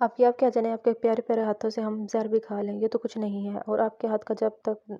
آپ کیا جانے آپ کے پیارے پیارے ہاتھوں سے ہم زہر بھی کھا لیں، یہ تو کچھ نہیں ہے، اور آپ کے ہاتھ کا جب تک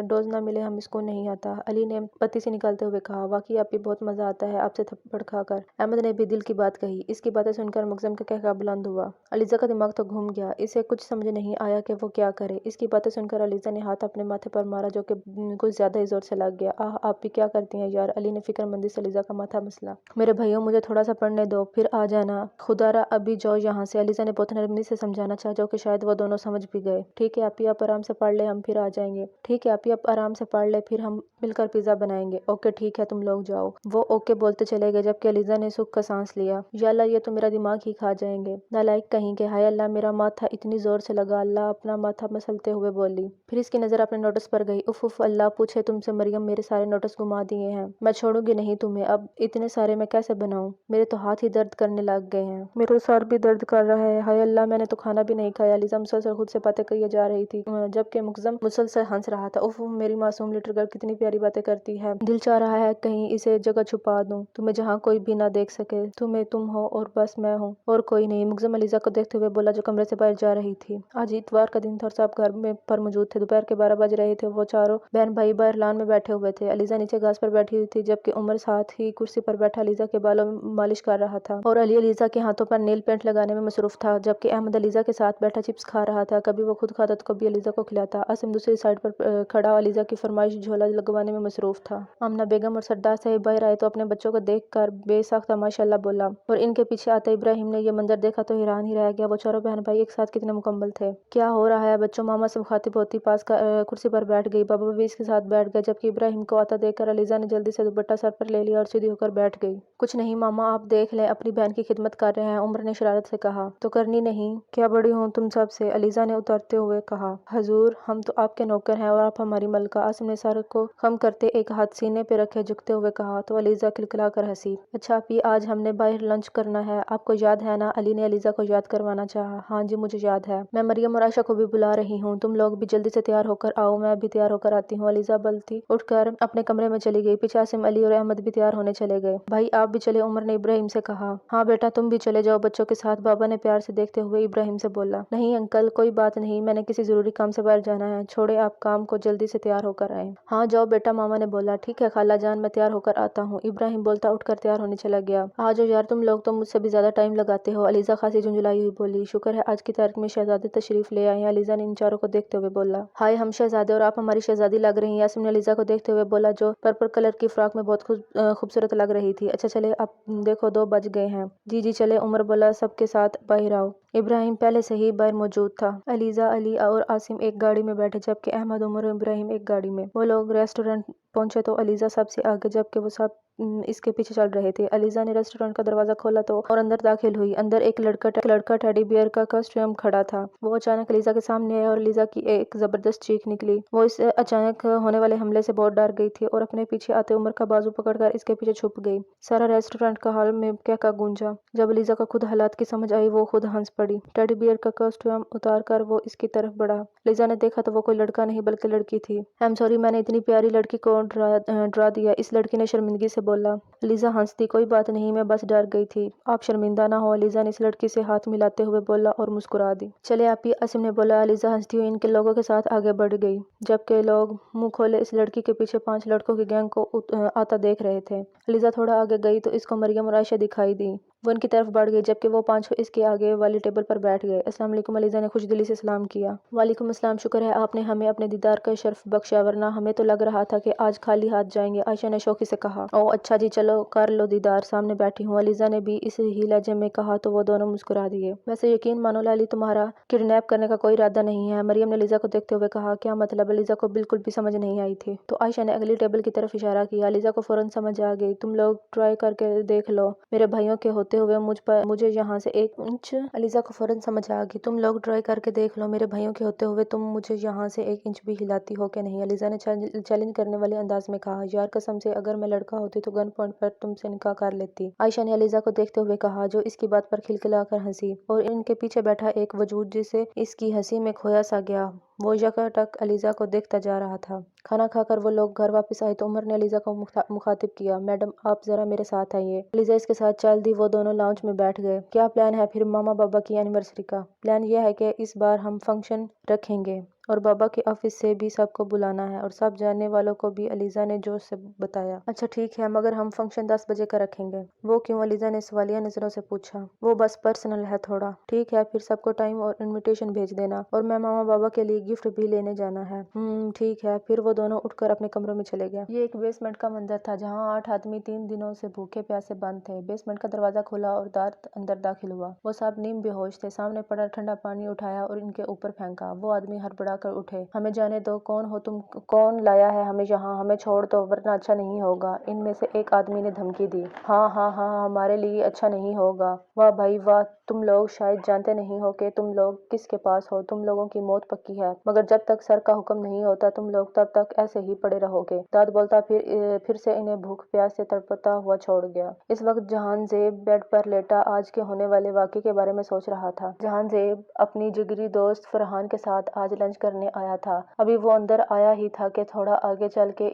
ڈوز نہ ملے ہم اس کو نہیں آتا۔ علی نے پتی سے نکالتے ہوئے کہا، واقعی آپ بھی بہت مزہ آتا ہے آپ سے تھپڑ کھا کر۔ احمد نے بھی دل کی بات کہی۔ اس کی باتیں سن کر مکزم کا قہقہا بلند ہوا۔ علیزہ کا دماغ تو گھوم گیا، اسے کچھ سمجھ نہیں آیا کہ وہ کیا کرے۔ اس کی باتیں سن کر علیزہ نے ہاتھ اپنے ماتھے پر مارا جو کہ کچھ زیادہ ہی زور سے لگ گیا۔ آہ آپ بھی کیا کرتی ہیں یار، علی نے فکر مندی سے علیزہ کا ماتھا مسلا۔ میرے بھائیوں مجھے تھوڑا سا پڑھنے دو پھر آ جانا، خدا را ابھی جاؤ یہاں سے، علیزہ نے بہت نرمی سے سمجھانا چاہا جو کہ شاید وہ دونوں سمجھ بھی گئے۔ ٹھیک ہے آپی آپ آرام سے پڑھ لیں ہم پھر آ جائیں گے۔ ٹھیک ہے آپی آپ آرام سے پڑھ لیں پھر ہم مل کر پیزا بنائیں گے۔ اوکے ٹھیک ہے تم لوگ جاؤ۔ وہ اوکے بولتے چلے گئے جبکہ علیزہ نے سکھ کا سانس لیا۔ یا اللہ یہ تو میرا دماغ ہی کھا جائیں گے، نالائق کہیں گے، ہائے اللہ میرا ماتھا اتنی زور سے لگا، اللہ اپنا ماتھا مسلتے ہوئے بولی۔ پھر اس کی نظر اپنے نوٹس پر گئی، اف اف اللہ پوچھے تم سے مریم میرے سارے نوٹس گما دیے ہیں، میں چھوڑوں گی نہیں تمہیں، اب اتنے سارے میں کیسے بناؤں، میرے تو ہاتھ ہی درد کرنے لگ گئے ہیں، میرا سر بھی درد کر رہا ہے، ہائے اللہ میں نے تو کھانا بھی نہیں کھایا۔ علیزہ مسلسل خود سے باتیں کیے جا رہی تھی جبکہ مکزم مسلسل ہنس رہا تھا۔ اف میری معصوم لٹل گرل کتنی پیاری باتیں کرتی ہے، دل چاہ رہا ہے کہیں اسے جگہ چھپا دوں تمہیں جہاں کوئی بھی نہ دیکھ سکے، تمہیں تم ہو اور بس میں ہوں اور کوئی نہیں۔ مکزم علیزہ کو دیکھتے ہوئے بولا جو کمرے سے باہر جا رہی تھی۔ آج اتوار کا دن تھا اور سب گھر پر موجود تھے۔ دوپہر کے 12 بج رہے تھے، وہ چاروں بہن بھائی باہر لان میں بیٹھے ہوئے تھے۔ علیزہ نیچے گھاس پر بیٹھی ہوئی تھی جبکہ عمر ساتھ ہی کرسی پر بیٹھا علیزہ کے بالوں میں مالش کر رہا تھا، اور علی علیزہ کے ہاتھوں پر نیل پینٹ لگانے میں مصروف تھا، جبکہ احمد علیزہ کے ساتھ بیٹھا چپس کھا رہا تھا، کبھی وہ خود کھاتا تو کبھی علیزہ کو کھلاتا۔ عاصم دوسری سائیڈ پر کھڑا علیزہ کی فرمائش جھولا لگوانے میں مصروف تھا۔ آمنہ بیگم اور سردار صاحب باہر آئے تو اپنے بچوں کو دیکھ کر بے ساختہ ماشاءاللہ بولا، اور ان کے پیچھے آتے ابراہیم نے یہ منظر دیکھا تو حیران ہی رہ گیا، وہ چاروں بہن بھائی ایک ساتھ کتنے مکمل تھے۔ کیا ہو رہا ہے بچوں، ماما سے مخاطب ہوتی پاس کرسی پر بیٹھ گئی، بابا بھی اس کے ساتھ بیٹھ گئے، جبکہ ابراہیم کو آتا دیکھ کر علیزہ نے جلدی سے دوپٹہ سر پر لے لیا اور سیدھی ہو کر بیٹھ گئی۔ کچھ نہیں ماما آپ دیکھ لیں اپنی بہن کی خدمت کر رہے ہیں، عمر نے شرارت سے کہا۔ تو کرنی نہیں، کیا بڑی ہوں تم سب سے، علیزہ نے اترتے ہوئے کہا۔ حضور ہم تو آپ کے نوکر ہیں اور آپ ہماری ملکہ، عاصم نے سر کو خم کرتے ایک ہاتھ سینے پہ رکھے جھکتے ہوئے کہا، تو علیزہ کھلکھلا کر ہنسی۔ اچھا اپی آج ہم نے باہر لنچ کرنا ہے، آپ کو یاد ہے نا، علی نے علیزہ کو یاد کروانا چاہا۔ ہاں جی مجھے یاد ہے، میں مریم اور عائشہ کو بھی بلا رہی ہوں، تم لوگ بھی جلدی سے تیار ہو کر آؤ، میں بھی تیار ہو کر آتی ہوں۔ علیزہ بلتی اٹھ کر اپنے کمرے میں چلی گئی، پیچھے عاصم علی اور احمد بھی تیار ہونے چلے گئے۔ بھائی آپ بھی چلے، عمر نے ابراہیم سے کہا۔ ہاں بیٹا تم بھی چلے جاؤ بچوں کے ساتھ، بابا نے پیار سے دیکھتے ہوئے ابراہیم سے بولا۔ نہیں انکل کوئی بات نہیں، میں نے کسی ضروری کام سے باہر جانا ہے، چھوڑے آپ کام کو، جلدی سے تیار ہو کر آئیں۔ ہاں جاؤ بیٹا ماما نے بولا۔ ٹھیک ہے خالہ جان میں تیار ہو کر آتا ہوں، ابراہیم بولتا اٹھ کر تیار ہونے چلا گیا۔ آ جاؤ یار تم لوگ تو مجھ سے بھی زیادہ ٹائم لگاتے ہو، علیزہ خاصی جھنجھلائی ہوئی بولی۔ شکر ہے آج کی تاریخ میں شہزادے تشریف لے آئے ہیں، علیزہ نے ان چاروں کو دیکھتے ہوئے بولا۔ ہائے ہم شہزادے اور آپ ہماری شہزادی لگ رہی ہیں، عاصم نے علیزہ کو دیکھتے ہوئے بولا جو پرپل کلر کی فراک میں بہت خوبصورت لگ رہی تھی۔ اچھا چلے اب دیکھو 2 بج گئے ہیں۔ جی جی چلے، عمر بولا سب کے ساتھ باہر آؤ۔ ابراہیم پہلے سے ہی باہر موجود تھا۔ علیزہ علی اور عاصم ایک گاڑی میں بیٹھے جبکہ احمد عمر اور ابراہیم ایک گاڑی میں۔ وہ لوگ ریسٹورنٹ پہنچے تو علیزہ سب سے آگے جبکہ وہ سب اس کے پیچھے چل رہے تھے۔ علیزہ نے ریسٹورنٹ کا دروازہ کھولا تو اور اندر داخل ہوئی، اندر ایک لڑکا ٹیڈی بیئر کا کاسٹیوم کھڑا تھا۔ وہ اچانک علیزہ کے سامنے آیا اور علیزہ کی ایک زبردست چیخ نکلی۔ وہ اس اچانک ہونے والے حملے سے بہت ڈر گئی تھی اور اپنے پیچھے آتے عمر کا بازو پکڑ کر اس کے پیچھے چھپ گئی۔ سارا ریسٹورنٹ کا ہال میں قہقہا گونجا۔ جب علیزہ کو خود حالات کی سمجھ آئی وہ خود ہنس پڑی۔ ٹیڈی بیئر کا کاسٹیوم اتار کر وہ اس کی طرف بڑھا۔ علیزہ نے دیکھا تو وہ کوئی لڑکا نہیں بلکہ لڑکی تھی۔ ایم سوری میں نے اتنی پیاری لڑکی کو ڈرا دیا، اس لڑکی نے شرمندگی سے بولا۔ علیزہ ہنس دی، کوئی بات نہیں میں بس ڈر گئی تھی، آپ شرمندہ نہ ہو، علیزہ نے اس لڑکی سے ہاتھ ملاتے ہوئے بولا اور مسکرا دی۔ چلے آپی، عاصم نے بولا۔ علیزہ ہنستی ہوئی ان کے لوگوں کے ساتھ آگے بڑھ گئی جبکہ لوگ منہ کھولے اس لڑکی کے پیچھے 5 لڑکوں کی گینگ کو آتا دیکھ رہے تھے۔ علیزہ تھوڑا آگے گئی تو اس کو مریم اور عائشہ دکھائی دی، وہ ان کی طرف بڑھ گئی جبکہ وہ 5 اس کے آگے والی ٹیبل پر بیٹھ گئے۔ السلام علیکم، علیزہ نے خوش دلی سے سلام کیا۔ وعلیکم السلام، شکر ہے آپ نے ہمیں اپنے دیدار کا شرف بخشا، ورنہ ہمیں تو لگ رہا تھا کہ آج خالی ہاتھ جائیں گے، عائشہ نے شوقی سے کہا۔ اوہ اچھا جی چلو کر لو دیدار، سامنے بیٹھی ہوں، علیزہ نے بھی اس ہی لہجے میں کہا تو وہ دونوں مسکرا دیے۔ ویسے یقین مانو لالی تمہارا کڈنیپ کرنے کا کوئی ارادہ نہیں ہے، مریم نے علیزہ کو دیکھتے ہوئے کہا۔ کیا مطلب، علیزہ کو بالکل بھی سمجھ نہیں آئی تھی۔ تو عائشہ نے اگلی ٹیبل کی طرف اشارہ کیا۔ علیزہ کو فوراً سمجھ آ گئی۔ تم لوگ ٹرائی کر کے دیکھ لو میرے بھائیوں کے ہوتے ہوئے مجھے یہاں سے 1 انچ علیزہ کو فوراً سمجھ آ گئی۔ تم لوگ ٹرائی کر کے دیکھ لو میرے بھائیوں کے ہوتے ہوئے تم مجھے یہاں سے 1 انچ بھی ہلاتی ہو کہ نہیں، علیزہ نے چیلنج کرنے والے انداز میں کہا۔ یار قسم سے اگر میں لڑکا ہوتی تو گن پوائنٹ پر تم سے نکاح کر لیتی، عائشہ نے علیزہ کو دیکھتے ہوئے کہا جو اس کی بات پر کھلکھلا کر ہنسی، اور ان کے پیچھے بیٹھا ایک وجود جسے اس کی ہنسی میں کھویا سا گیا वो यकाटक अलीज़ा को देखता जा रहा था। खाना खाकर वो लोग घर वापस आए तो उमर ने अलीज़ा को मुखातिब किया, मैडम आप ज़रा मेरे साथ आइए। अलीज़ा इसके साथ चल दी। वो दोनों लाउंज में बैठ गए। क्या प्लान है फिर मामा बाबा की एनिवर्सरी का? प्लान यह है कि इस बार हम फंक्शन रखेंगे और बाबा के ऑफिस से भी सबको बुलाना है और सब जानने वालों को भी, अलीज़ा ने जोश से बताया। अच्छा ठीक है, मगर हम फंक्शन 10 बजे का रखेंगे। वो क्यों? अलीज़ा ने सवालिया नज़रों से पूछा। वो बस पर्सनल है थोड़ा। ठीक है, फिर सबको टाइम और इनविटेशन भेज देना और मैं मामा बाबा के लिए गिफ्ट भी लेने जाना है। ठीक है। फिर वो दोनों उठकर अपने कमरों में चले गए। ये एक बेसमेंट का मंजर था जहाँ 8 आदमी 3 दिनों से भूखे प्यासे बंद थे। बेसमेंट का दरवाजा खुला और दार अंदर दाखिल हुआ। वो सब नीम बेहोश थे। सामने पड़ा ठंडा पानी उठाया और इनके ऊपर फेंका। वो आदमी हड़बड़ा कर उठे। हमें जाने दो, कौन हो तुम? कौन लाया है हमें यहाँ? हमें छोड़ दो वरना अच्छा नहीं होगा। इनमें से एक आदमी ने धमकी दी। हाँ हाँ हाँ, हमारे लिए अच्छा नहीं होगा। वाह भाई वाह, तुम लोग शायद जानते नहीं हो कि तुम लोग किसके पास हो। तुम लोगों की मौत पक्की है, मगर जब तक सर का हुक्म नहीं होता तुम लोग तब तक ऐसे ही पड़े रहोगे। दाद बोलता फिर से इन्हें भूख प्यास से तड़पता हुआ छोड़ गया। इस वक्त जहांजेब बेड पर लेटा आज के होने वाले वाक़े के बारे में सोच रहा था। जहांजेब अपनी जिगरी दोस्त फरहान के साथ आज लंच करने आया था। अभी वो अंदर आया ही था कि थोड़ा आगे चल के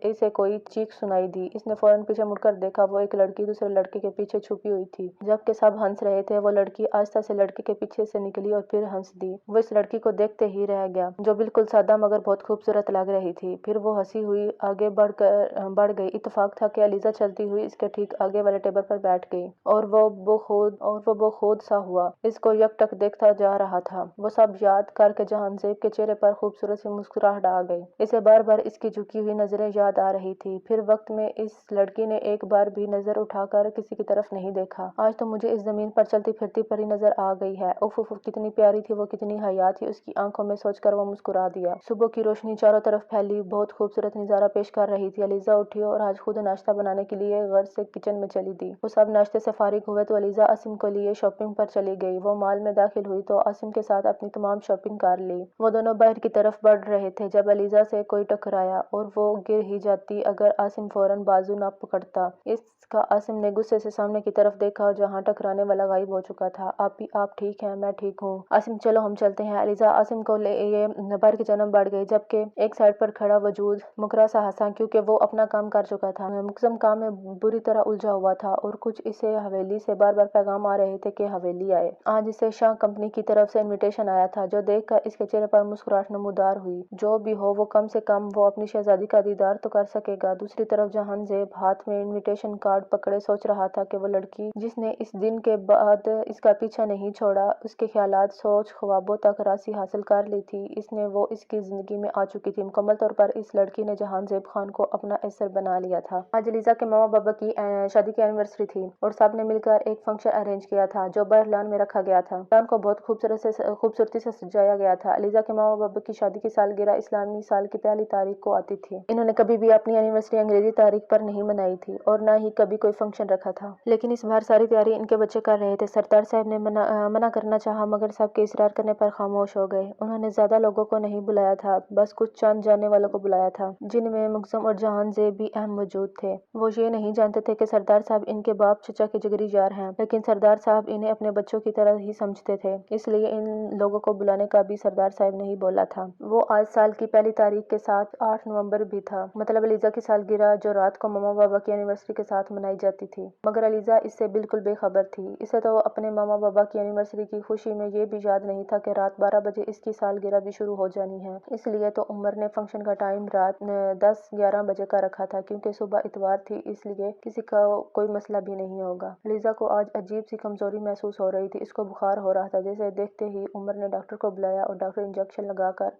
इसे कोई चीख सुनाई दी। इसने फौरन पीछे मुड़कर देखा। वो एक लड़की दूसरे लड़के के पीछे छुपी हुई थी। जबकि सब हंस रहे थे, वो लड़की आहिस्ता से लड़के के पीछे से निकली और फिर हंस दी। वो इस लड़की को देखते ही रह गया जो बिल्कुल सादा मगर बहुत खूबसूरत लग रही थी। फिर वो हंसी हुई आगे बढ़ गई। इत्तेफाक था कि अलीज़ा चलती हुई इसके ठीक आगे वाले टेबल पर बैठ गई और वो खुद सा हुआ इसको यकटक देखता जा रहा था। वो सब याद करके जहांजेब के चेहरे पर खूबसूरत सी मुस्कुराहट आ गई। इसे बार बार इसकी झुकी हुई नजरें याद आ रही थी। फिर वक्त में इस लड़की ने एक बार भी नजर उठाकर किसी की तरफ नहीं देखा। आज तो मुझे इस जमीन पर चलती फिरती परी नजर आ गई है। उफ उफ, कितनी प्यारी थी वो, कितनी हया थी उसकी आंखों में, सोचकर वो मुस्कुरा दिया। सुबह की रोशनी चारों तरफ फैली बहुत खूबसूरत नजारा पेश कर रही थी। अलीज़ा उठी और आज खुद नाश्ता बनाने के लिए घर से किचन में चली दी। वो सब नाश्ते से फारिग हुए तो अलीज़ा आसिम को लिए शॉपिंग पर चली गई। वो मॉल में दाखिल हुई तो आसिम के साथ अपनी तमाम शॉपिंग कर ली। वो दोनों बाहर की तरफ बढ़ रहे थे जब अलीज़ा से कोई टकराया और वो गिर ही जाती अगर आसिम फौरन बाजू न पकड़ता। इसका आसिम ने गुस्से से सामने की तरफ देखा और जहाँ टकराने वाला गायब हो चुका था। आप ठीक हैं? मैं ठीक हूँ आसिम, चलो हम चलते हैं। अलीज़ा आसिम को ले ये बाहर की जन्म बढ़ गई जबकि एक साइड पर खड़ा वजूद मुकरा सा हंसा क्योंकि वो अपना काम कर चुका था। मुकसम काम में बुरी तरह उलझा हुआ था और कुछ इसे हवेली से बार बार पैगाम आ रहे थे कि हवेली आए। आज इसे शाह कंपनी की तरफ से इनविटेशन आया था जो देखकर इसके चेहरे पर मुस्कुराहट नमूदार हुई। जो भी हो वो कम से कम वो अपनी शहजादी का दीदार तो कर सकेगा। दूसरी तरफ जहांजेब हाथ में इनविटेशन कार्ड पकड़े सोच रहा था कि वो लड़की जिसने इस दिन के बाद इसका पीछा नहीं छोड़ा, उसके ख्यालात सोच ख्वाबों तक रासी हासिल कर ली थी। इसने वो इसकी जिंदगी में आ चुकी थी। मुकम्मल तौर पर इस लड़की ने जहांजेब खान को अपना असर बना लिया था। आज अलीज़ा के मामा बाबा की शादी की एनिवर्सरी थी और सब ने मिलकर एक फंक्शन अरेंज किया था जो बाहर लॉन में रखा गया था। लॉन को बहुत खूबसूरती से सजाया गया था। अलीज़ा के मामा बाबा की शादी की सालगिरह इस्लामी साल की पहली तारीख को आती थी। इन्होंने कभी भी अपनी एनिवर्सरी अंग्रेजी तारीख पर नहीं मनाई थी और न ही कभी कोई फंक्शन रखा था, लेकिन इस बार सारी तैयारी इनके बच्चे कर रहे थे। सरदार साहब ने मना करना चाहा मगर सबके इसरार करने पर खामोश हो गए। उन्होंने ज्यादा लोगों को नहीं बुलाया था, बस कुछ चंद जानने वालों को बुलाया था जिनमें मुकसम और जहांजेब भी अहम मौजूद थे। वो ये नहीं जानते थे कि सरदार साहब इनके बाप चचा के जिगरी यार हैं, लेकिन सरदार साहब इन्हें अपने बच्चों की तरह ही समझते थे, इसलिए इन लोगों को बुलाने का भी सरदार साहब ने ही बोला था। वो आज साल की पहली तारीख के साथ 8 नवंबर भी था, मतलब अलीज़ा की सालगिरह जो रात को मामा बाबा की एनिवर्सरी के साथ मनाई जाती थी। मगर अलीज़ा इससे बिल्कुल बेखबर थी। इसे तो अपने मामा बाबा की एनिवर्सरी की खुशी में ये भी याद नहीं था कि रात 12 बजे इसकी सालगिरह भी शुरू हो जानी है। इसलिए तो उमर ने फंक्शन का टाइम रात 10-11 बजे का रखा था क्योंकि सुबह इतवार थी, इसलिए किसी का कोई मसला भी नहीं होगा। अलीज़ा को आज अजीब सी कमजोरी महसूस हो रही थी। इसको बुखार हो रहा था। जैसे देखते ही उमर ने डॉक्टर को बुलाया और डॉक्टर इंजेक्शन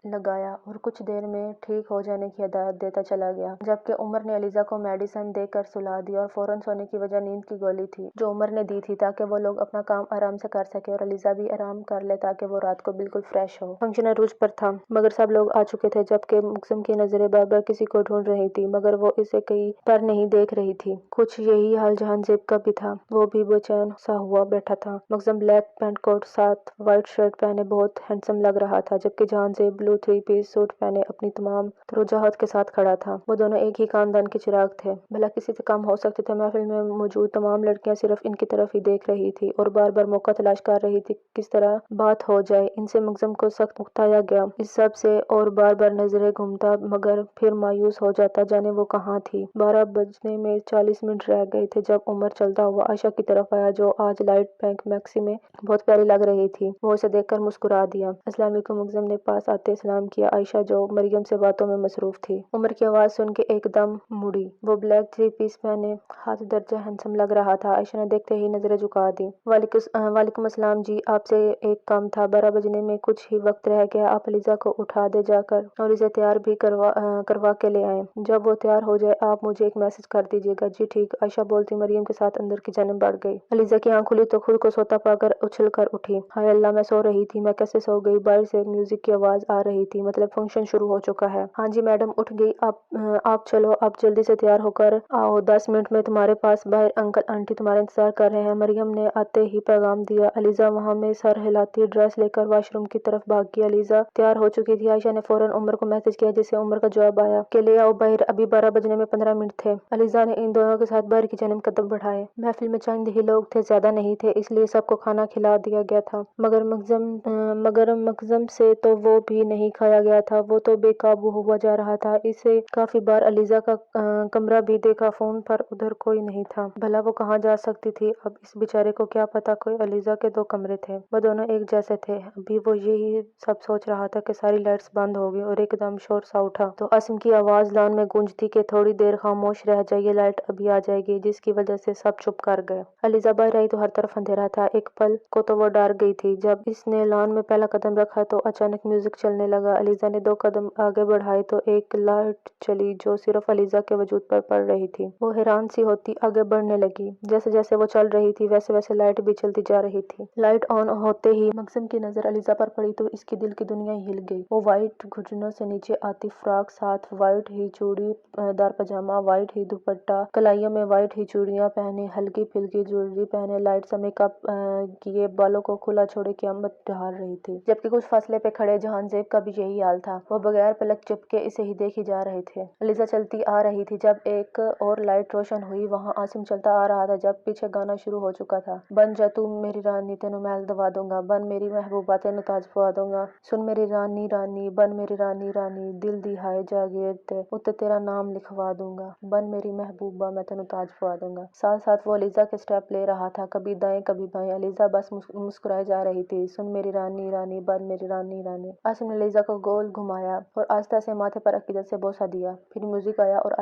लगाया और कुछ देर में ठीक हो जाने की हिदायत देता चला गया। जबकि उमर ने अलीज़ा को मेडिसिन देकर सुला दी और फौरन सोने की वजह नींद की गोली थी जो उमर ने दी थी ताकि वो लोग अपना काम आराम से कर सके और अलीज़ा भी आराम कर ले ताकि वो रात को बिल्कुल फ्रेश हो। फंक्शन अरूज पर था मगर सब लोग आ चुके थे जबकि मुकसम की नजरें बार बार किसी को ढूंढ रही थी मगर वो इसे कहीं पर नहीं देख रही थी। कुछ यही हाल जहांजेब का भी था। वो भी बेचैन सा हुआ बैठा था। मुकसम ब्लैक पैंट कोट साथ व्हाइट शर्ट पहने बहुत हैंडसम लग रहा था जबकि जबकि जहांजेब ब्लू 3 पीस सूट पहने अपनी तमाम तरोजाहत के साथ खड़ा था। वो दोनों एक ही खानदान के चिराग थे, भला किसी से कम हो सकते थे। महफिल में मौजूद तमाम लड़कियां सिर्फ इनकी तरफ ही देख रही थी और बार बार मौका तलाश कर रही थी किस तरह बात हो जाए। इनसे मुग्जम को सख्त उकताया गया इस सब से और बार बार नजरें घूमता मगर फिर मायूस हो जाता, जाने वो कहाँ थी। 12 बजने में 40 मिनट रह गए थे जब उमर चलता हुआ आयशा की तरफ आया, जो आज लाइट पैंक मैक्सी में बहुत प्यारी लग रही थी। वो उसे देखकर मुस्कुरा दिया। अस्सलाम वालेकुम। मुग्जम ने पास आते सलाम किया। आयशा जो मरियम से बातों में मसरूफ थी, उमर की आवाज सुन के एकदम मुड़ी। वो ब्लैक 3 पीस पहने हाथ दर्जा हैंडसम लग रहा था। आयशा ने देखते ही नजरें झुका दी। वालेकुम अस्सलाम जी, आपसे एक काम था। 12 बजने में कुछ ही वक्त रह गया। आप अलीजा को उठा दे जाकर और इसे तैयार भी करवा के ले आए। जब वो तैयार हो जाए आप मुझे एक मैसेज कर दीजिएगा। जी ठीक, आयशा बोलती मरियम के साथ अंदर की जानिब बढ़ गई। अलीजा की आंख खुली तो खुद को सोता पाकर उछल कर उठी। हाय अल्लाह, मैं सो रही थी, मैं कैसे सो गई। बाहर से म्यूजिक की आवाज आ रही थी, मतलब फंक्शन शुरू हो चुका है। हाँ जी मैडम, उठ गई। आप चलो, आप जल्दी से तैयार होकर आओ। 10 मिनट में तुम्हारे पास बाहर अंकल आंटी तुम्हारा इंतजार कर रहे हैं। मरियम ने आते ही पैगाम दिया। अलीजा वहां में सर हिलाती ड्रेस लेकर वॉशरूम की तरफ भाग गई। अलीजा तैयार हो चुकी थी। आयशा ने फौरन उमर को मैसेज किया, जिससे उमर का जवाब आया कि ले आओ बाहर, अभी 12 बजने में 15 मिनट थे। अलीजा ने इन दोनों के साथ बाहर की जानिब कदम बढ़ाए। महफिल में चंद ही लोग थे, ज्यादा नहीं थे, इसलिए सबको खाना खिला दिया गया था। मगर मखजम से तो वो भी नहीं खाया गया था। वो तो बेकाबू हुआ जा रहा था। इसे काफी बार अलीजा का कमरा भी देखा, फोन पर उधर कोई नहीं था। भला वो कहाँ जा सकती थी। अब इस बेचारे को क्या पता कोई अलीजा के 2 कमरे थे, वो दोनों एक जैसे थे। अभी वो यही सब सोच रहा था कि सारी लाइट्स बंद हो गई और एकदम शोर सा उठा तो आसिम की आवाज लॉन में गूंजती कि थोड़ी देर खामोश रह जाइए, लाइट अभी आ जाएगी, जिसकी वजह से सब चुप कर गए। अलीजा बाहर आई तो हर तरफ अंधेरा था। एक पल को तो वो डर गई थी। जब इसने लॉन में पहला कदम रखा तो अचानक म्यूजिक चलने लगा। अलीजा ने 2 कदम आगे बढ़ाए तो एक लाइट चली जो सिर्फ अलीजा के वजूद पर पड़ रही थी। वो हैरान सी होती आगे बढ़ने लगी। जैसे जैसे वो चल रही थी वैसे वैसे लाइट भी चलती जा रही थी। लाइट ऑन होते ही मकसम की नजर अलीजा पर पड़ी तो इसकी दिल की दुनिया ही हिल गई। वो वाइट घुटनों से नीचे आती फ्रॉक, साथ वाइट ही चूड़ी दार पजामा, वाइट ही दुपट्टा, कलाइयों में वाइट ही चूड़ियां पहने, हल्की फुल्की ज्वेलरी पहने, लाइट सा मेकअप किए, बालों को खुला छोड़े क़यामत ढाल रही थी। जबकि कुछ फासले पे खड़े जहांजेब का भी यही हाल था। वो बगैर पलक झपके इसे ही देखी जा रहे थे। अलीजा चलती आ रही थी। जब एक और लाइट रोशन हुई वहां आसिम चलता आ रहा था। जब पीछे गाना शुरू हो चुका था। बन जा तू मेरी रानी तेनू महल दवा दूंगा, बन मेरी महबूबा तेनू ताज पवा दूंगा, सुन मेरी रानी रानी, बन मेरी रानी रानी, दिल दी हाय जागीर ते उत्ते तेरा नाम लिखवा दूंगा, बन मेरी महबूबा मैं तेनू ताज पवा दूंगा। साथ साथ वो अलीजा के स्टेप ले रहा था, कभी दाएं कभी बाएं। अलीजा बस मुस्कुराए जा रही थी। सुन मेरी रानी रानी, बन मेरी रानी रानी। आसिम ने अलीजा को गोल घुमाया और आस्था से माथे पर अकीदत से बोसा दिया। फिर म्यूजिक आया और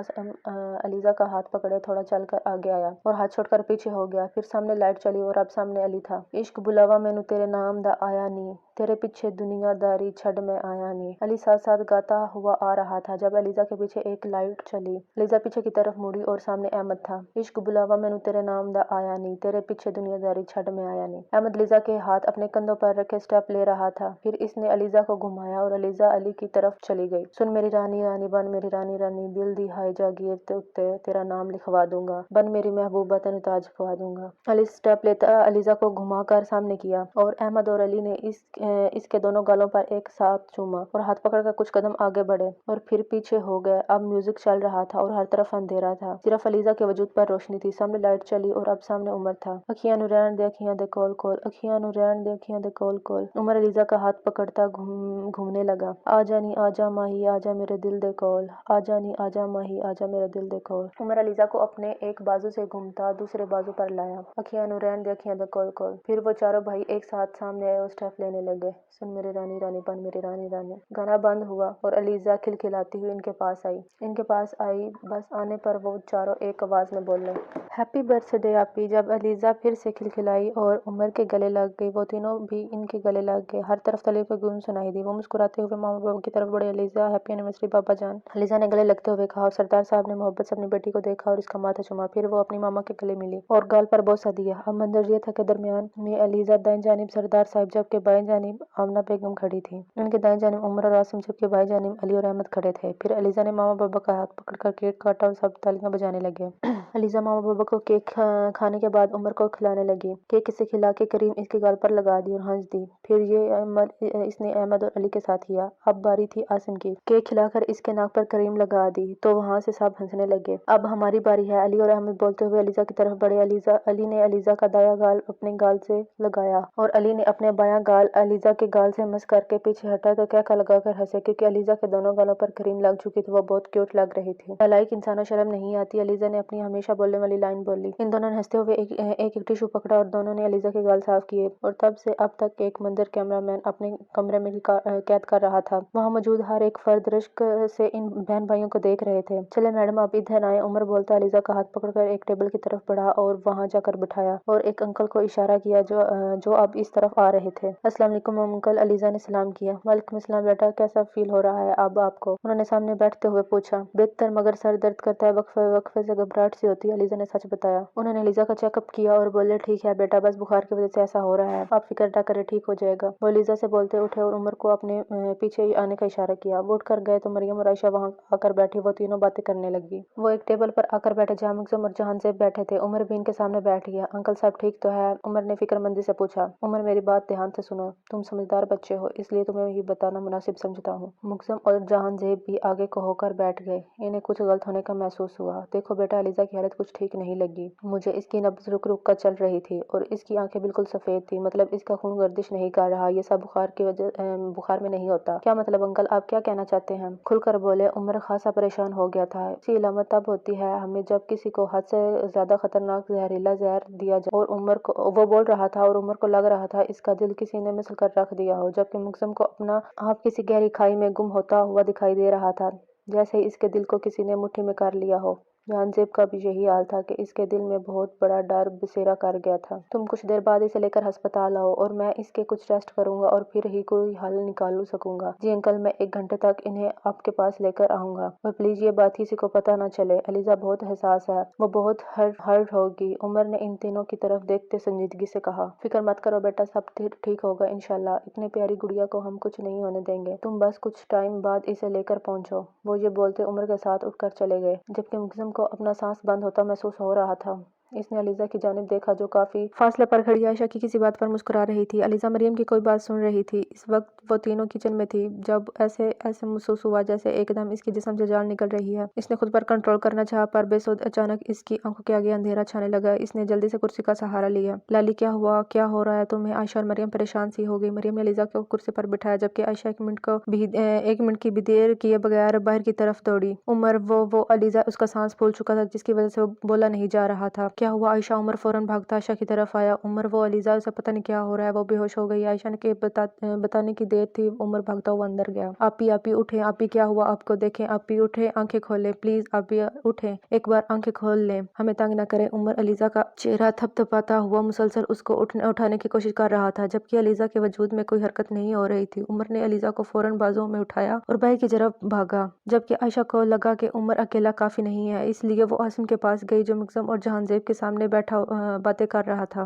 अलीजा का हाथ पकड़े थोड़ा चलकर आगे आया और हाथ छोड़कर पीछे हो गया। फिर सामने लाइट चली और अब सामने अली था। इश्क बुलावा मैनू तेरे नाम दा आया नी, तेरे पीछे दुनियादारी छड़ में आया नी। अली साथ साथ गाता हुआ आ रहा था। जब अलीजा के पीछे एक लाइट चली, अलीजा पीछे की तरफ मुड़ी और सामने अहमद था। इश्क बुलावा मैनू तेरे नाम दा आया नी, तेरे पीछे दुनियादारी छड़ में आया नी। अहमद अलीजा के हाथ अपने कंधों पर रखे स्टेप ले रहा था। फिर इसने अलीजा को घुमाया और अलीजा अली की तरफ चली गई। सुन मेरी रानी रानी, बन मेरी रानी रानी, दिल दी हाय जागीर ते उत्ते तेरा नाम लिखवा दूंगा, बन मेरी महबूबा तेनू ताज पवा दूंगा। अली स्टेप लेता अलीजा को घुमाकर सामने किया और अहमद और अली ने इसके दोनों गालों पर एक साथ चूमा और हाथ पकड़कर कुछ कदम आगे बढ़े और फिर पीछे हो गए। अब म्यूजिक चल रहा था और हर तरफ अंधेरा था, सिर्फ अलीजा के वजूद पर रोशनी थी। सामने लाइट चली और अब सामने उमर था। अखियां नु रहन दे, अखियां दे कोल कोल, अखियां नु रहन दे, अखियां दे कोल कोल। उमर अलीजा का हाथ पकड़ता घूमने लगा। आजा नी आजा माही, आजा मेरे दिल दे कोल, आजा नी आजा माही, आजा मेरे दिल दे कोल। उमर अलीजा को अपने एक बाजू से घूमता दूसरे बाजू पर लाया। अखियां नु रहन दे, अखियां दे कोल कोल। फिर वो चारों भाई एक साथ सामने आए और स्टेप लेने लगे। सुन मेरी रानी रानी, बन मेरी रानी रानी। गाना बंद हुआ और अलीजा खिलखिलाती हुई इनके पास आई। बस आने पर वो चारों एक आवाज में बोले, हैप्पी बर्थडे आपी। जब अलीजा फिर से खिलखिलाई और उमर के गले लग गई, वो तीनों भी इनके गले लग गए। हर तरफ तले की गूंज सुनाई दी। वो मुस्कुराते हुए मामा बाबू की तरफ बढ़े। अलीजा हैप्पी एनिवर्सरी बाबा जान। अलीजा ने गले लगते हुए कहा और सरदार साहब ने मोहब्बत से अपनी बेटी को देखा और इसका माथा चुमा। फिर वो अपनी मामा के गले मिली और गाल पर बोसा दिया। अब मंजर ये था कि दरमियान में अलीजा दाएं जानिब सरदार साहब जबकि बाएं जानिब जानिब आमना बेगम खड़ी थी, उनके दाएं जानिब उमर और आसिम, जबकि बाएं जानिब अली और अहमद खड़े थे। फिर अलीजा ने मामा बाबा का हाथ पकड़कर केक काटा और सब तालियां बजाने लगे। अलीजा मामा बाबा को केक खाने के बाद उमर को खिलाने लगी। केक इसे खिला के करीम इसके गाल पर लगा दी और हंस दी। फिर इसने अहमद और अली के साथ किया। अब बारी थी आसिम की। केक खिलाकर इसके नाक पर करीम लगा दी तो वहां से सब हंसने लगे। अब हमारी बारी है, अली और अहमद बोलते हुए अलीजा की तरफ बढ़े। अली ने अलीजा का दाया गाल अपने गाल से लगाया और अली ने अपने बायां गाल अलीजा के गाल से मस करके पीछे हटा तो क्या लगाकर हंसे, क्योंकि अलीजा के दोनों गालों पर करीम लग चुकी थी। वो बहुत क्यूट लग रही थी। नालायक इंसानों शर्म नहीं आती, अलीजा ने अपनी हमेशा बोलने वाली लाइन बोली। इन दोनों ने हंसते हुए एक टिश्यू पकड़ा और दोनों ने अलीजा के गाल साफ किए। और तब से अब तक एक मंदिर कैमरामैन अपने कमरे में कैद कर रहा था। वहाँ मौजूद हर एक फर्द रिश्क से इन बहन भाइयों को देख रहे थे। चले मैडम आप इधर आए, उमर बोलता अलीजा का हाथ पकड़कर एक टेबल की तरफ बढ़ा और वहाँ जाकर बिठाया और एक अंकल को इशारा किया जो अब इस तरफ आ रहे थे। अस्सलाम वालेकुम अंकल, अलीजा ने सलाम किया। वालेकुम अस्सलाम बेटा, कैसा फील हो रहा है अब आपको? उन्होंने सामने बैठते हुए पूछा। बेहतर, मगर सर दर्द करता है, वक्फे वक्फे से घबराहट सी होती है, अलीजा ने सच बताया। उन्होंने अलीजा का चेकअप किया और बोले ठीक है बेटा, बस बुखार की वजह से ऐसा हो रहा है, आप फिक्र ना करें, ठीक हो जाएगा। वो अलीजा से बोलते उठे और उमर को अपने पीछे आने का इशारा किया। वो उठ कर गए तो मरियम और आयशा वहाँ आकर बैठी। वो तीनों बातें करने लगी। वो एक टेबल पर आकर बैठे जहाँ मुक्सम और जहांजेब बैठे थे। उमर भी इनके सामने बैठ गया। अंकल साहब ठीक तो है? उमर ने फिक्रमंदी से पूछा। उमर मेरी बात ध्यान से सुनो, तुम समझदार बच्चे हो इसलिए तुम्हें ये बताना मुनासिब समझता हूँ। मुक्सम और जहांजेब भी आगे को होकर बैठ गए। इन्हें कुछ गलत होने का महसूस हुआ। देखो बेटा, अलीजा की हालत कुछ ठीक नहीं लगी। मुझे इसकी नब्ज रुक रुक कर चल रही थी और इसकी आंखें बिल्कुल सफेद थी, मतलब इसका खून गर्दिश नहीं कर रहा। ये सब बुखार में नहीं होता। क्या मतलब अंकल, आप क्या कहना चाहते हैं? खुलकर बोले। उमर खासा परेशान हो गया था। इसकी अलामत तब होती है हमें जब किसी को हद से ज्यादा खतरनाक जहरीला जहर दिया जाए। और उमर को वो बोल रहा था और उमर को लग रहा था इसका दिल किसी ने मिसल कर रख दिया हो, जबकि मुक्सम को अपना आप किसी गहरी खाई में गुम होता हुआ दिखाई दे रहा था, जैसे ही इसके दिल को किसी ने मुट्ठी में कर लिया हो। जहांजेब का भी यही हाल था कि इसके दिल में बहुत बड़ा डर बसेरा कर गया था। तुम कुछ देर बाद इसे लेकर अस्पताल आओ और मैं इसके कुछ टेस्ट करूंगा और फिर ही कोई हल निकाल सकूंगा। जी अंकल, मैं 1 घंटे तक इन्हें आपके पास लेकर आऊंगा और प्लीज ये बात किसी को पता ना चले। अलीजा बहुत हसास है, वो बहुत हर्ट होगी। उमर ने इन तीनों की तरफ देखते संजीदगी से कहा। फिक्र मत करो बेटा, सब ठीक होगा इंशाल्लाह। इतनी प्यारी गुड़िया को हम कुछ नहीं होने देंगे, तुम बस कुछ टाइम बाद इसे लेकर पहुंचो। वो ये बोलते उमर के साथ उठकर चले गए, जबकि मुक्सम को अपना सांस बंद होता महसूस हो रहा था। इसने अलीजा की जानिब देखा जो काफी फासले पर खड़ी आयशा की किसी बात पर मुस्कुरा रही थी। अलीजा मरियम की कोई बात सुन रही थी। इस वक्त वो तीनों किचन में थी जब ऐसे महसूस हुआ जैसे एकदम इसके जिस्म से जान निकल रही है। इसने खुद पर कंट्रोल करना चाहा पर बेसुध अचानक इसकी आंखों के आगे अंधेरा छाने लगा। इसने जल्दी से कुर्सी का सहारा लिया। लाली क्या हुआ, क्या हो रहा है तुम्हें? आयशा और मरियम परेशान सी हो गई। मरियम ने अलीजा को कुर्सी पर बिठाया जबकि आयशा 1 मिनट की भी देर किए बगैर बाहर की तरफ दौड़ी। उमर वो अलीजा, उसका सांस फूल चुका था जिसकी वजह से वो बोला नहीं जा रहा था। क्या हुआ आयशा? उमर फौरन भागता आयशा की तरफ आया। उमर वो अलीजा, उसे पता नहीं क्या हो रहा है, वो बेहोश हो गई। आयशा के बताने की देर थी। उमर भागता हुआ अंदर गया। आपी उठे, आपी क्या हुआ आपको? देखें आपी उठे, आंखें खोले प्लीज, आपी उठे, एक बार आंखें खोल ले, हमें तंग न करे। उमर अलीजा का चेहरा थपथपाता हुआ मुसलसल उसको उठाने की कोशिश कर रहा था, जबकि अलीजा के वजूद में कोई हरकत नहीं हो रही थी। उमर ने अलीजा को फौरन बाजुओं में उठाया और बाहर की तरफ भागा, जबकि आयशा को लगा कि उमर अकेला काफी नहीं है, इसलिए वो आसिम के पास गई जो मुक्सम और जहांजेब के सामने बैठा बातें कर रहा था।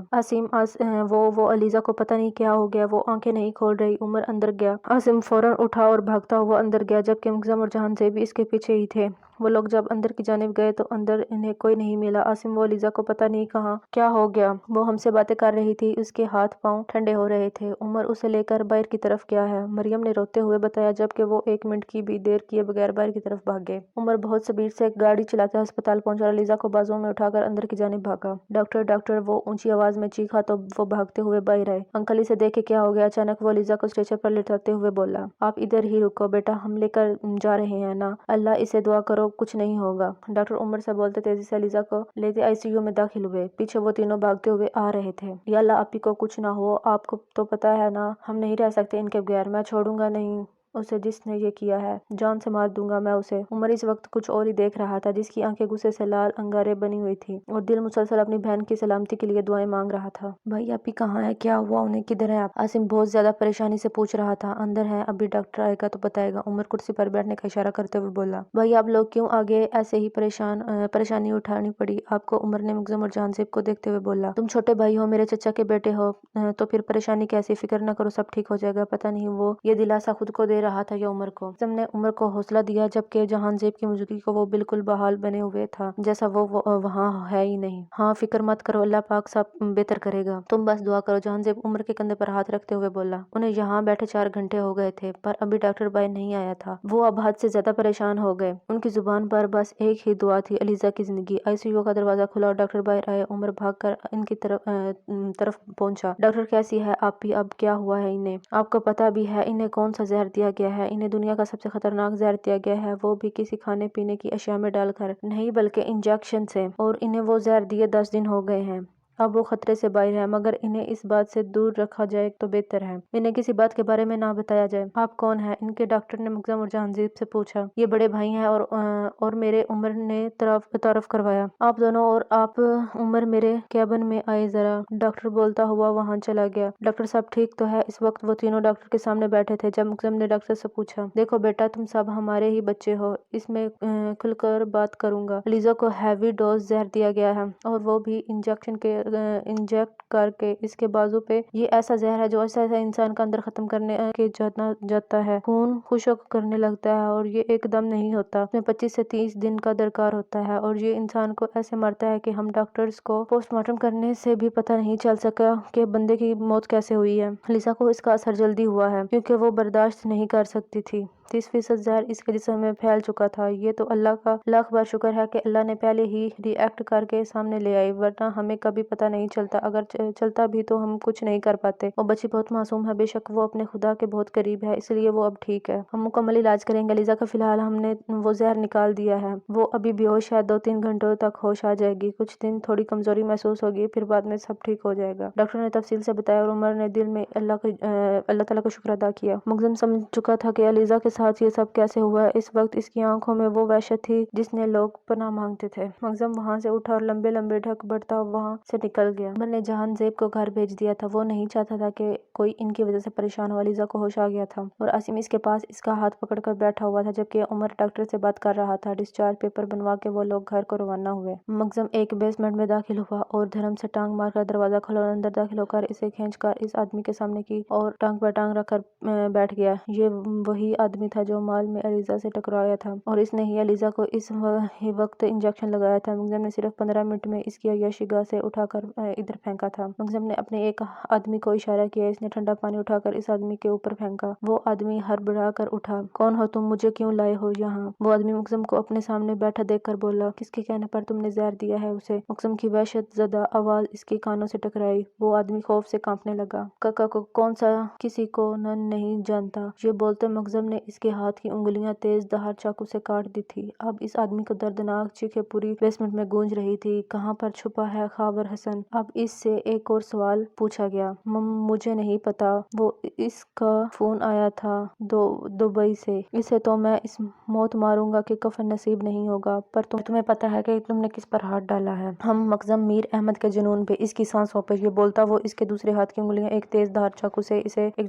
वो अलीजा को पता नहीं क्या हो गया, वो आंखें नहीं खोल रही। उमर अंदर गया। आसिम फौरन उठा और भागता हुआ अंदर गया, जबकि मुक्सम और जहांजेब भी इसके पीछे ही थे। वो लोग जब अंदर की जानिब गए तो अंदर इन्हें कोई नहीं मिला। आसिम वो अलीजा को पता नहीं कहाँ क्या हो गया, वो हमसे बातें कर रही थी, उसके हाथ पांव ठंडे हो रहे थे। उमर उसे लेकर बाहर की तरफ गया है, मरियम ने रोते हुए बताया, जबकि वो 1 मिनट की भी देर किए बगैर बाहर की तरफ भागे। उमर बहुत स्पीड से गाड़ी चलाकर अस्पताल पहुंचा और अलीजा को बाजुओं में उठाकर अंदर की जानिब भागा। डॉक्टर डॉक्टर, वो ऊंची आवाज में चीखा तो वो भागते हुए बाहर आए। अंकल इसे देखे क्या हो गया? अचानक वो अलीजा को स्ट्रेचर पर लिटाते हुए बोला। आप इधर ही रुको बेटा, हम लेकर जा रहे हैं ना, अल्लाह इसे दुआ करो कुछ नहीं होगा। डॉक्टर उमर से बोलते तेजी से अलीजा को लेते आईसीयू में दाखिल हुए। पीछे वो तीनों भागते हुए आ रहे थे। या अल्लाह आपी को कुछ ना हो, आपको तो पता है ना हम नहीं रह सकते इनके बगैर, मैं छोड़ूंगा नहीं। उसे जिसने ये किया है, जान से मार दूंगा मैं उसे। उमर इस वक्त कुछ और ही देख रहा था, जिसकी आंखें गुस्से से लाल अंगारे बनी हुई थी और दिल मुसलसल अपनी बहन की सलामती के लिए दुआएं मांग रहा था। भाई आप ही कहाँ है, क्या हुआ उन्हें, किधर है आप? आसिम बहुत ज्यादा परेशानी से पूछ रहा था। अंदर है, अभी डॉक्टर आएगा तो बताएगा। उमर कुर्सी पर बैठने का इशारा करते हुए बोला। भाई आप लोग क्यों आगे ऐसे ही परेशानी उठानी पड़ी आपको? उमर ने मुग्जम और जहांजेब को देखते हुए बोला। तुम छोटे भाई हो, मेरे चचा के बेटे हो, तो फिर परेशानी कैसी? फिक्र न करो, सब ठीक हो जाएगा। पता नहीं वो ये दिलासा खुद को दे रहा था या उमर को। मुग्जम ने उमर को हौसला दिया, जबकि जहांजेब की मौजूदगी को वो बिल्कुल बहाल बने हुए था, जैसा वो वहाँ है ही नहीं। हाँ फिक्र मत करो, अल्लाह पाक सब बेहतर करेगा, तुम बस दुआ करो। जहांजेब उमर के कंधे पर हाथ रखते हुए बोला। उन्हें यहाँ बैठे 4 घंटे हो गए थे, पर अभी डॉक्टर भाई नहीं आया था। वो अब हद से ज्यादा परेशान हो गए। उनकी जुबान पर बस एक ही दुआ थी, अलीजा की जिंदगी। आईसीयू का दरवाजा खुला और डॉक्टर भाई आए। उमर भागकर इनकी तरफ पहुंचा। डॉक्टर कैसी है आप भी? अब क्या हुआ है इन्हें? आपको पता भी है इन्हें कौन सा जहर दिया गया है? इन्हें दुनिया का सबसे खतरनाक जहर दिया गया है, वो भी किसी खाने पीने की अशिया में डालकर नहीं, बल्कि इंजेक्शन से। और इन्हें वो जहर दिए 10 दिन हो गए हैं। अब वो खतरे से बाहर है, मगर इन्हें इस बात से दूर रखा जाए तो बेहतर है। इन्हें किसी बात के बारे में ना बताया जाए। आप कौन है? इनके डॉक्टर ने मुग्जम और जहांजीब से पूछा। ये बड़े भाई हैं और मेरे। उमर ने तारुफ करवाया। आप दोनों और आप उमर मेरे कैबिन में आए जरा। डॉक्टर बोलता हुआ वहाँ चला गया। डॉक्टर साहब ठीक तो है? इस वक्त वो तीनों डॉक्टर के सामने बैठे थे, जब मुग्जम ने डॉक्टर से पूछा। देखो बेटा, तुम सब हमारे ही बच्चे हो, इसमें खुलकर बात करूंगा। लीजा को हैवी डोज जहर दिया गया है, और वो भी इंजेक्ट करके इसके बाजू पे। ये ऐसा जहर है जो ऐसा इंसान का अंदर खत्म करने के जाता है, खून खुश्क करने लगता है, और ये एकदम नहीं होता। इसमें 25 से 30 दिन का दरकार होता है, और ये इंसान को ऐसे मारता है कि हम डॉक्टर्स को पोस्टमार्टम करने से भी पता नहीं चल सका कि बंदे की मौत कैसे हुई है। लिसा को इसका असर जल्दी हुआ है, क्योंकि वो बर्दाश्त नहीं कर सकती थी। 30% जहर इसके जिस्म में फैल चुका था। ये तो अल्लाह का लाख बार शुक्र है कि अल्लाह ने पहले ही रिएक्ट करके सामने ले आई, वरना हमें कभी पता नहीं चलता। अगर चलता भी तो हम कुछ नहीं कर पाते। वो बच्ची बहुत मासूम है, बेशक वो अपने खुदा के बहुत करीब है, इसलिए वो अब ठीक है। हम मुकम्मल इलाज करेंगे। लिजा का फिलहाल हमने वो जहर निकाल दिया है। वो अभी बेहोश है, 2-3 घंटों तक होश आ जाएगी। कुछ दिन थोड़ी कमजोरी महसूस होगी, फिर बाद में सब ठीक हो जाएगा। डॉक्टर ने तफसील से बताया, और उमर ने दिल में अल्लाह ताला का शुक्र अदा किया। मुग्जम समझ चुका था कि अलीजा के साथ ये सब कैसे हुआ है। इस वक्त इसकी आंखों में वो वहशत थी जिसने लोग पनाह मांगते थे। मुग्जम वहाँ से उठा और लंबे लंबे ढक बढ़ता वहाँ से निकल गया। उमर ने जहांजेब को घर भेज दिया था। वो नहीं चाहता था कि कोई इनकी वजह से परेशान हो। अलीजा को होश आ गया था, और आसिम इसके पास इसका हाथ पकड़कर बैठा हुआ था, जबकि उमर डॉक्टर से बात कर रहा था। डिस्चार्ज पेपर बनवा के वो लोग घर को रवाना हुए। मुग्जम एक बेसमेंट में दाखिल हुआ और धर्म से टांग मारकर दरवाजा खोला और अंदर दाखिल होकर इसे खींचकर इस आदमी के सामने की और टांग पर टांग रखकर बैठ गया। ये वही आदमी था जो माल में अलीजा से टकराया था, और इसने ही अलीजा को इस वक्त इंजेक्शन लगाया था। मुग्जम ने सिर्फ 15 मिनट में इसकी अय्याशी गाह से उठाकर इधर फेंका था। मुग्जम ने अपने एक आदमी को इशारा किया। इसने ठंडा पानी उठाकर इस आदमी के ऊपर फेंका। वो आदमी हड़बड़ा कर उठा। कौन हो तुम? मुझे क्यों लाए हो यहाँ? वो आदमी मुग्जम को अपने सामने बैठा देखकर बोला। किसके कहने पर तुमने जहर दिया है उसे? मुग्जम की वहशत ज़दा आवाज इसके कानों से टकराई। वो आदमी खौफ से कांपने लगा। काका को कौन सा? किसी को नहीं जानता। ये बोलते मुग्जम ने इसके हाथ की उंगलियां तेज धार चाकू से काट दी थी। अब इस आदमी को दर्दनाक चीखें पूरी बेसमेंट में गूंज रही थी। कहाँ पर छुपा है खाबर हसन? अब इससे एक और सवाल पूछा गया। मुझे नहीं पता। वो इसका फोन आया था दुबई से। इसे तो मैं इस मौत मारूंगा कि कफन नसीब नहीं होगा। पर तुम्हें पता है कि तुमने किस पर हाथ डाला है? हम मुग्जम मीर अहमद के जुनून पे, इसकी सांसों पे। ये बोलता वो इसके दूसरे हाथ की उंगलियां एक तेज धार चाकू से इसे एक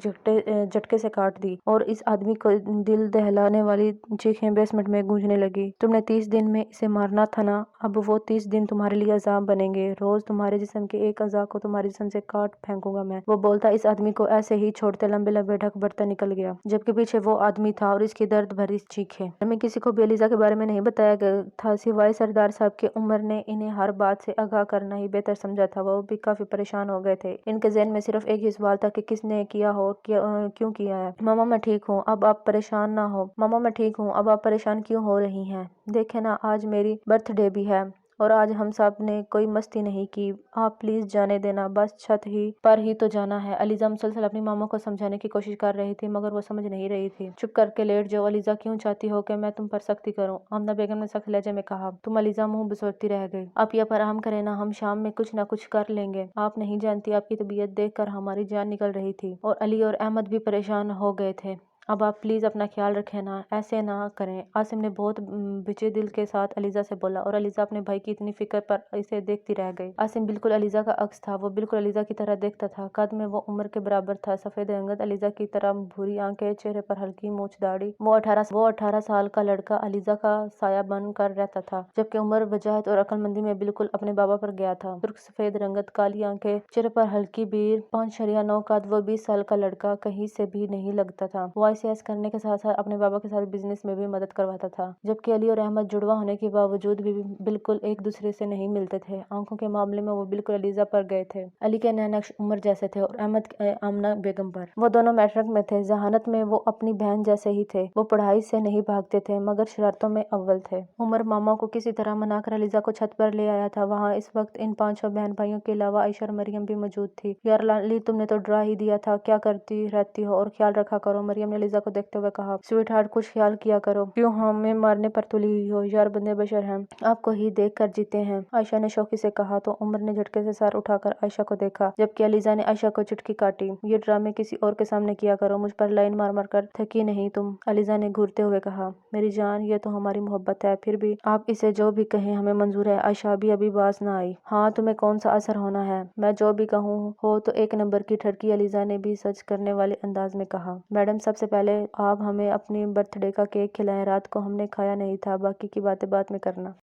झटके से काट दी, और इस आदमी को दिल दहलाने वाली चीखें बेसमेंट में गूंजने लगी। तुमने 30 दिन में इसे मारना था ना? अब वो 30 दिन तुम्हारे लिए अजाब बनेंगे। रोज तुम्हारे जिस्म के एक अज़ा को तुम्हारे जिस्म से काट फेंकूंगा मैं। वो बोलता इस आदमी को ऐसे ही छोड़ते लंबे लंबे ढक बढ़ता निकल गया, जबकि पीछे वो आदमी था और इसकी दर्द भरी चीखें। हमें किसी को भी अलीजा के बारे में नहीं बताया गया था, सिवाय सरदार साहब के। उमर ने इन्हें हर बात से आगाह करना ही बेहतर समझा था। वो भी काफी परेशान हो गए थे। इनके ज़हन में सिर्फ एक ही सवाल था कि किसने किया हो, क्यों किया है। मामा मैं ठीक हूँ, अब आप परेशान ना हो। मामा मैं ठीक हूँ, अब आप परेशान क्यों हो रही हैं? देखे ना, आज मेरी बर्थडे भी है, और आज हम सब ने कोई मस्ती नहीं की। आप प्लीज जाने देना, बस छत ही पर ही तो जाना है। अलीजा मुसलसल अपनी मामा को समझाने की कोशिश कर रही थी, मगर वो समझ नहीं रही थी। चुप करके लेट जाओ। अलीजा क्यों चाहती हो कि मैं तुम पर सख्ती करूं? आमना बेगम ने सख्त लहजे में कहा। तुम अलीजा मुंह बसोरती रह गई। आप यहाँ पर आराम करें ना, हम शाम में कुछ ना कुछ कर लेंगे। आप नहीं जानती, आपकी तबीयत देख कर हमारी जान निकल रही थी। और अली और अहमद भी परेशान हो गए थे। اب آپ پلیز اپنا خیال رکھیں نا، ایسے نہ کریں۔ عاصم نے بہت بچے دل کے ساتھ علیزہ سے بولا، اور علیزہ اپنے بھائی کی اتنی فکر پر اسے دیکھتی رہ گئی۔ عاصم بالکل علیزہ کا عکس تھا، وہ بالکل علیزہ کی طرح دیکھتا تھا، قد میں وہ عمر کے برابر تھا، سفید رنگت علیزہ کی طرح بھوری آنکھیں، چہرے پر ہلکی مونچھ داڑھی۔ وہ 18 سال کا لڑکا علیزہ کا سایہ بن کر رہتا تھا، جبکہ عمر، وجاہت اور عقل مندی میں بالکل اپنے بابا پر گیا تھا۔ سرخ سفید رنگت، کالی آنکھیں، چہرے پر ہلکی بیر، 5.9 قد، وہ 20 سال کا لڑکا کہیں سے بھی نہیں لگتا تھا۔ وہ ICS کرنے کے ساتھ ساتھ اپنے بابا کے ساتھ بزنس میں بھی مدد کرواتا تھا، جبکہ علی اور احمد جڑواں ہونے کے باوجود بھی بالکل ایک دوسرے سے نہیں ملتے تھے۔ آنکھوں کے معاملے میں وہ بالکل علیزہ پر گئے تھے۔ علی کے نئے نقش عمر جیسے تھے اور احمد کے آمنہ بیگم پر۔ وہ دونوں میٹرک میں تھے، ذہانت میں وہ اپنی بہن جیسے ہی تھے۔ وہ پڑھائی سے نہیں بھاگتے تھے، مگر شرارتوں میں اول تھے۔ عمر ماما کو کسی طرح منا کر علیزہ کو چھت پر لے آیا تھا۔ وہاں اس وقت ان 5 بہن بھائیوں کے علاوہ عائشہ اور مریم بھی موجود تھی۔ یار علی، تم نے تو ڈرا ہی دیا تھا، کیا کرتی رہتی ہو، اور خیال رکھا کرو، مریم نے علیزہ کو دیکھتے ہوئے کہا۔ سویٹ ہارٹ، کچھ خیال کیا کرو، کیوں ہمیں مارنے پر تلی ہوئی ہو، یار بندے بشر ہیں، آپ کو ہی دیکھ کر جیتے ہیں، عائشہ نے شوقی سے کہا تو عمر نے جھٹکے سے سر اٹھا کر عائشہ کو دیکھا، جبکہ علیزہ نے عائشہ کو چٹکی کاٹی۔ یہ ڈرامے کسی اور کے سامنے کیا کرو، مجھ پر لائن مار مار کر تھکی نہیں تم، علیزہ نے گھورتے ہوئے کہا۔ میری جان، یہ تو ہماری محبت ہے، پھر بھی آپ اسے جو بھی کہیں ہمیں منظور ہے، عائشہ ابھی باز نہ آئی۔ ہاں، تمہیں کون سا اثر ہونا ہے، میں جو بھی کہوں ہو تو ایک نمبر کی ٹھڑکی، علیزہ نے بھی سچ کرنے والے انداز میں کہا۔ میڈم، سب سے پہلے آپ ہمیں اپنی برتھ ڈے کا کیک کھلائیں، رات کو ہم نے کھایا نہیں تھا، باقی کی باتیں بعد میں کرنا۔